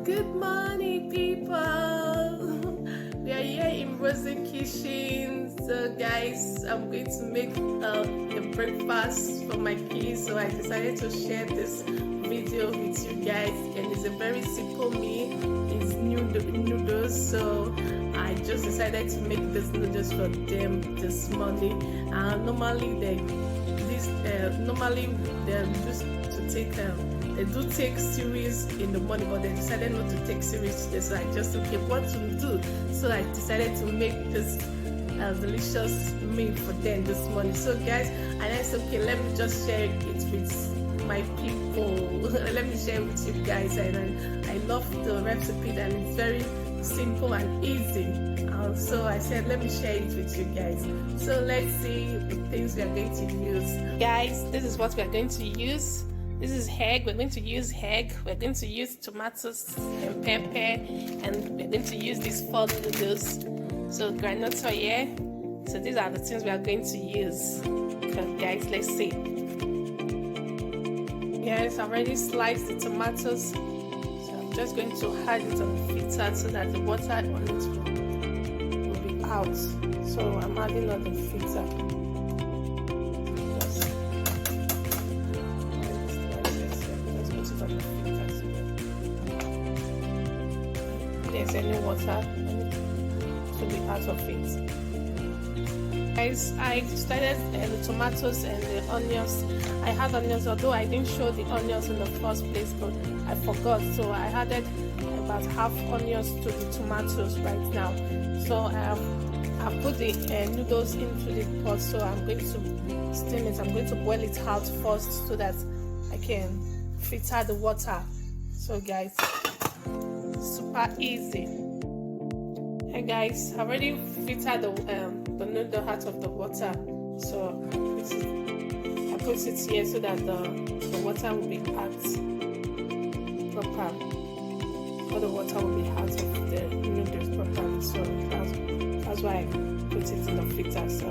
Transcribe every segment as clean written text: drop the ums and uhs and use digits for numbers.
Good morning, people. We are here in Rozzy kitchen. So, guys, I'm going to make the breakfast for my kids. So I decided to share this video with you guys, and it's a very simple meal. It's noodles. So I just decided to make this noodles for them this morning. Normally they used to take they do take series in the morning, but they decided not to take series today. So I just okay, what to do? So I decided to make this delicious meal for them this morning. So guys, and I said okay, let me just share it with my people. Let me share it with you guys, and I love the recipe, and it's very simple and easy. So I said let me share it with you guys. So let's see the things we are going to use. Guys, this is what we are going to use. This is egg. We're going to use egg. We're going to use tomatoes and pepper, and we're going to use these 4 noodles. So granules are here. So these are the things we are going to use. Okay, guys, let's see. Guys, I already sliced the tomatoes. So I'm just going to add it on the filter so that the water on it will be out. So I'm adding on the filter. There's any water to be out of it. Guys, I started the tomatoes and the onions. I had onions, although I didn't show the onions in the first place, but I forgot. So I added about half onions to the tomatoes right now. So I put the noodles into the pot. So I'm going to steam it. I'm going to boil it out first so that I can filter the water. So guys, super easy. Hey guys, I already filtered the noodle out of the water. So I put it here so that the water will be out proper. All the water will be out of the noodles properly. So that's why I put it in the filter. So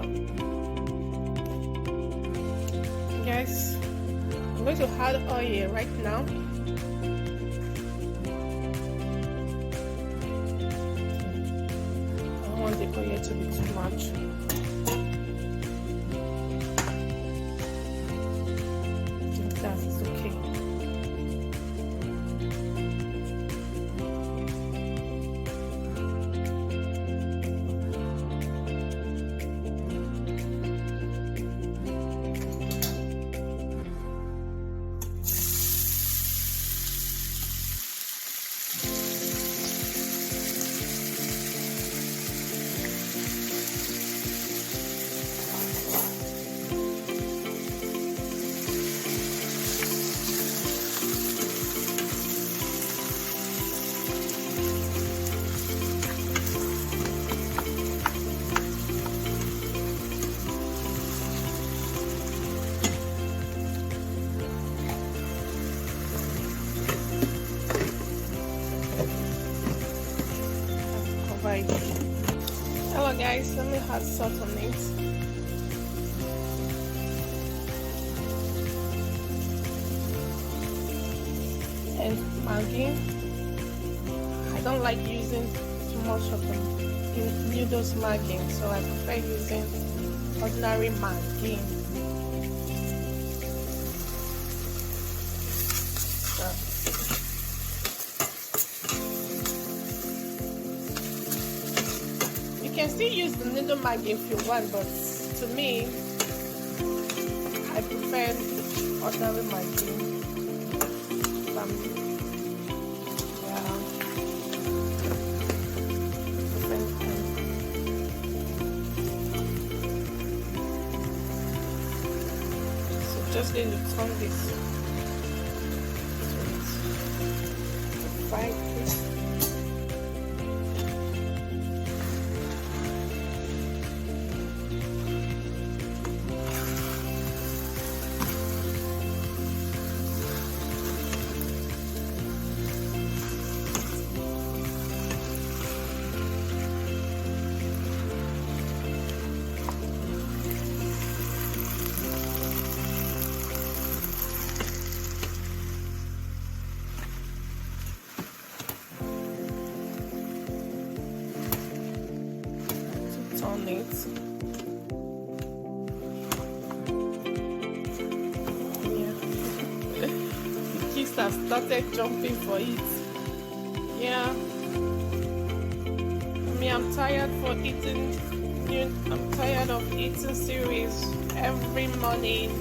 guys, I'm going to add oil right now. I don't want the oil to be too much. I think that is okay. Hello guys, let me add salt on it. And Maggi. I don't like using too much of the noodles Maggi, so I prefer using ordinary Maggi. You can still use the noodle Maggi if you want, but to me, I prefer ordinary Maggi. So just going to turn this fried fish. on it. Yeah. The kids have started jumping for it. Yeah. I'm tired for eating. I'm tired of eating cereals every morning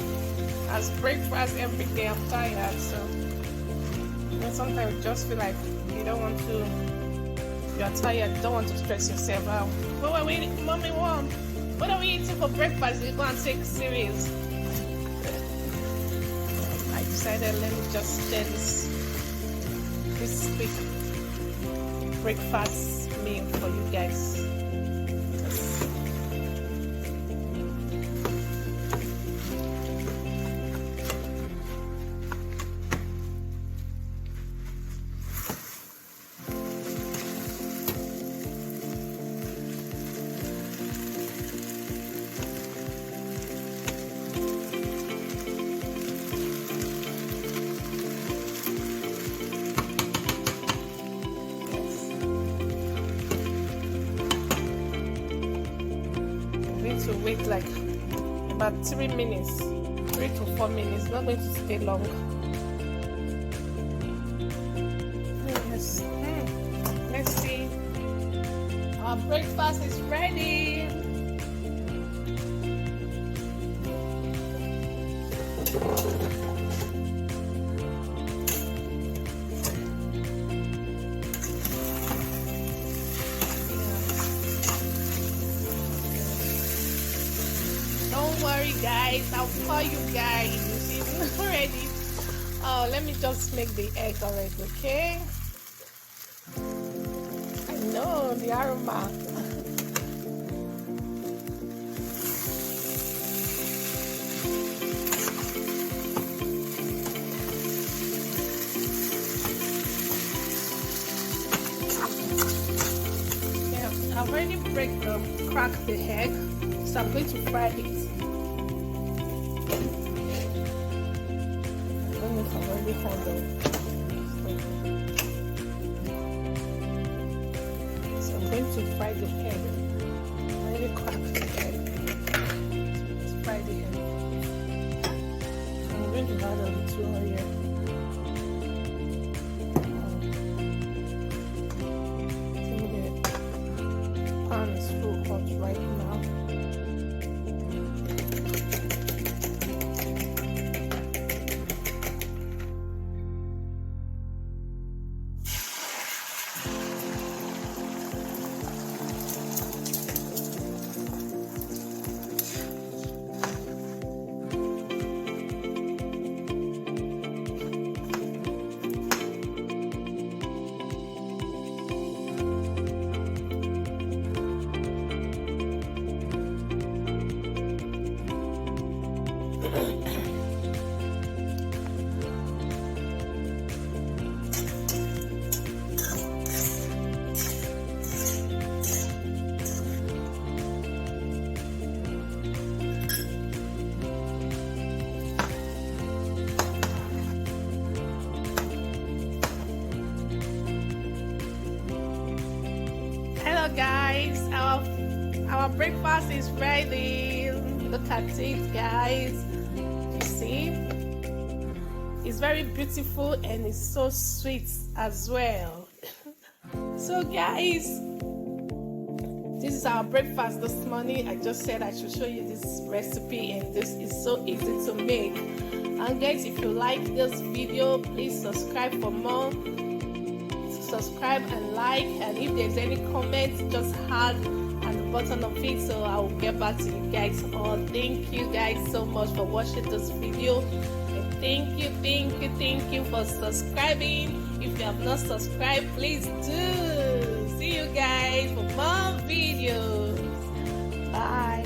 as breakfast every day. I'm tired, so sometimes you just feel like you don't want to. You're tired. You don't want to stress yourself out. What are we, mommy? What are we eating for breakfast? You go and take cereals. I decided let me just share this quick breakfast meal for you guys. To wait like about 3 minutes, 3 to 4 minutes, not going to stay long. Yes. Let's see, our breakfast is ready. Don't worry guys, I'll call you guys. It's ready. Oh, let me just make the egg already, okay? I know the aroma. Yeah, I've already cracked the egg, so I'm going to fry it. I've already handled. So I'm going to fry the egg. I already cracked the egg. Let's fry the egg. I'm going to add a little oil. The pan is full hot right now. Hello guys, our breakfast is ready. Look at it guys. You see, it's very beautiful and it's so sweet as well. So guys, this is our breakfast this morning. I just said I should show you this recipe, and this is so easy to make. And guys, if you like this video, please subscribe for more. Subscribe and like, and if there's any comments, just add at the bottom of it, so I will get back to you guys all. Thank you guys so much for watching this video, and thank you for subscribing. If you have not subscribed, please do. See you guys for more videos. Bye.